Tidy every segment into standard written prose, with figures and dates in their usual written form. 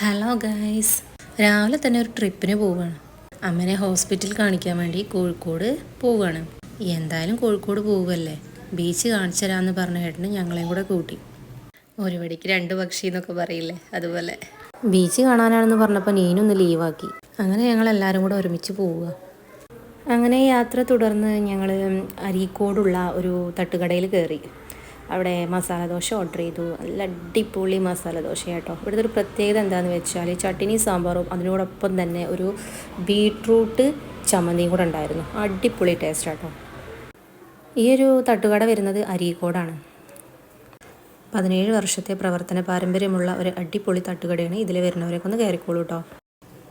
Hello guys, രാവിലെ തന്നെ ഒരു ട്രിപ്പിന് പോവുകയാണ്. അമ്മനെ ഹോസ്പിറ്റലിൽ കാണിക്കാൻ വേണ്ടി കോഴിക്കോട് പോവുകയാണ്. എന്തായാലും കോഴിക്കോട് പോവുകയല്ലേ, ബീച്ച് കാണിച്ചു തരാമെന്ന് പറഞ്ഞ കേട്ടിട്ട് ഞങ്ങളെയും കൂടെ കൂട്ടി. ഒരു വെടിക്ക് രണ്ട് പക്ഷി എന്നൊക്കെ പറയില്ലേ, അതുപോലെ ബീച്ച് കാണാനാണെന്ന് പറഞ്ഞപ്പോൾ നീനൊന്ന് ലീവാക്കി. അങ്ങനെ ഞങ്ങളെല്ലാവരും കൂടെ ഒരുമിച്ച് പോവുക. അങ്ങനെ യാത്ര തുടർന്ന് ഞങ്ങൾ അരീക്കോടുള്ള ഒരു തട്ടുകടയിൽ കയറി. അവിടെ മസാല ദോശ ഓർഡർ ചെയ്തു. നല്ല അടിപൊളി മസാല ദോശ കേട്ടോ. ഇവിടുത്തെ ഒരു പ്രത്യേകത എന്താണെന്ന് വെച്ചാൽ ചട്ടിനി സാമ്പാറും അതിനോടൊപ്പം തന്നെ ഒരു ബീട്രൂട്ട് ചമ്മന്തിയും കൂടെ ഉണ്ടായിരുന്നു. അടിപൊളി ടേസ്റ്റ് കേട്ടോ. ഈ ഒരു തട്ടുകട വരുന്നത് അരീക്കോടാണ്. 17 വർഷത്തെ പ്രവർത്തന പാരമ്പര്യമുള്ള ഒരു അടിപൊളി തട്ടുകടയാണ്. ഇതിൽ വരുന്നവരൊക്കെ ഒന്ന് കയറിക്കോളൂ കേട്ടോ.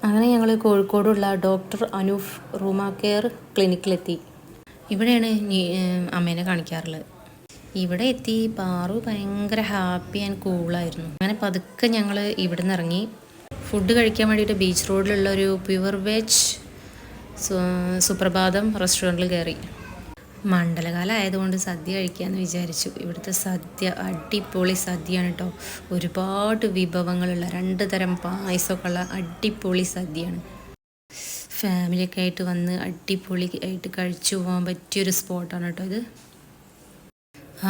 അങ്ങനെ ഞങ്ങൾ കോഴിക്കോടുള്ള ഡോക്ടർ അനൂഫ് റൂമ കെയർ ക്ലിനിക്കിലെത്തി. ഇവിടെയാണ് അമ്മേനെ കാണിക്കാറുള്ളത്. ഇവിടെ എത്തി പാറു ഭയങ്കര ഹാപ്പി ആൻഡ് കൂളായിരുന്നു. അങ്ങനെ പതുക്കെ ഞങ്ങൾ ഇവിടെ നിന്ന് ഇറങ്ങി ഫുഡ് കഴിക്കാൻ വേണ്ടിയിട്ട് ബീച്ച് റോഡിലുള്ള ഒരു പ്യുവർ വെജ് സുപ്രഭാതം റെസ്റ്റോറൻറ്റിൽ കയറി. മണ്ഡലകാലം ആയതുകൊണ്ട് സദ്യ കഴിക്കാമെന്ന് വിചാരിച്ചു. ഇവിടുത്തെ സദ്യ അടിപൊളി സദ്യയാണ് കേട്ടോ. ഒരുപാട് വിഭവങ്ങളുള്ള 2 തരം പായസമൊക്കെ ഉള്ള അടിപൊളി സദ്യയാണ്. ഫാമിലിയൊക്കെ ആയിട്ട് വന്ന് അടിപൊളി ആയിട്ട് കഴിച്ചു പോകാൻ പറ്റിയൊരു സ്പോട്ടാണ് കേട്ടോ ഇത്.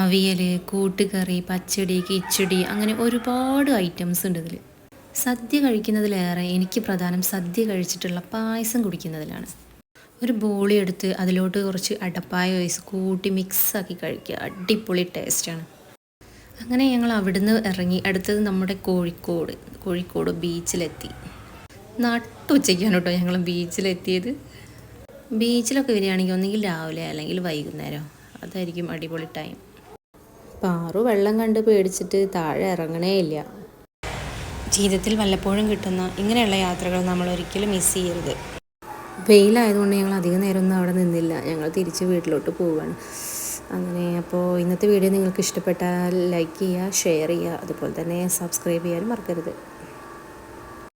അവിയൽ, കൂട്ടുകറി, പച്ചടി, കിച്ചടി, അങ്ങനെ ഒരുപാട് ഐറ്റംസ് ഉണ്ട് ഇതിൽ. സദ്യ കഴിക്കുന്നതിലേറെ എനിക്ക് പ്രധാനം സദ്യ കഴിച്ചിട്ടുള്ള പായസം കുടിക്കുന്നതിലാണ്. ഒരു ബോളി എടുത്ത് അതിലോട്ട് കുറച്ച് അടപ്പായ ഒഴിച്ച് കൂട്ടി മിക്സാക്കി കഴിക്കുക. അടിപൊളി ടേസ്റ്റാണ്. അങ്ങനെ ഞങ്ങൾ അവിടുന്ന് ഇറങ്ങി അടുത്തത് നമ്മുടെ കോഴിക്കോട് ബീച്ചിലെത്തി. നട്ടുച്ചയ്ക്കാണ് കേട്ടോ ഞങ്ങൾ ബീച്ചിലെത്തിയത്. ബീച്ചിലൊക്കെ വരികയാണെങ്കിൽ ഒന്നുകിൽ രാവിലെ അല്ലെങ്കിൽ വൈകുന്നേരം, അതായിരിക്കും അടിപൊളി ടൈം. പാറു വെള്ളം കണ്ട് പേടിച്ചിട്ട് താഴെ ഇറങ്ങണേ ഇല്ല. ജീവിതത്തിൽ വല്ലപ്പോഴും കിട്ടുന്ന ഇങ്ങനെയുള്ള യാത്രകൾ നമ്മൾ ഒരിക്കലും മിസ് ചെയ്യരുത്. വെയിലായതുകൊണ്ട് ഞങ്ങൾ അധികം നേരമൊന്നും അവിടെ നിന്നില്ല. ഞങ്ങൾ തിരിച്ച് വീട്ടിലോട്ട് പോവുകയാണ്. അങ്ങനെ അപ്പോൾ ഇന്നത്തെ വീഡിയോ നിങ്ങൾക്ക് ഇഷ്ടപ്പെട്ടാൽ ലൈക്ക് ചെയ്യുക, ഷെയർ ചെയ്യുക, അതുപോലെ തന്നെ സബ്സ്ക്രൈബ് ചെയ്യാനും മറക്കരുത്.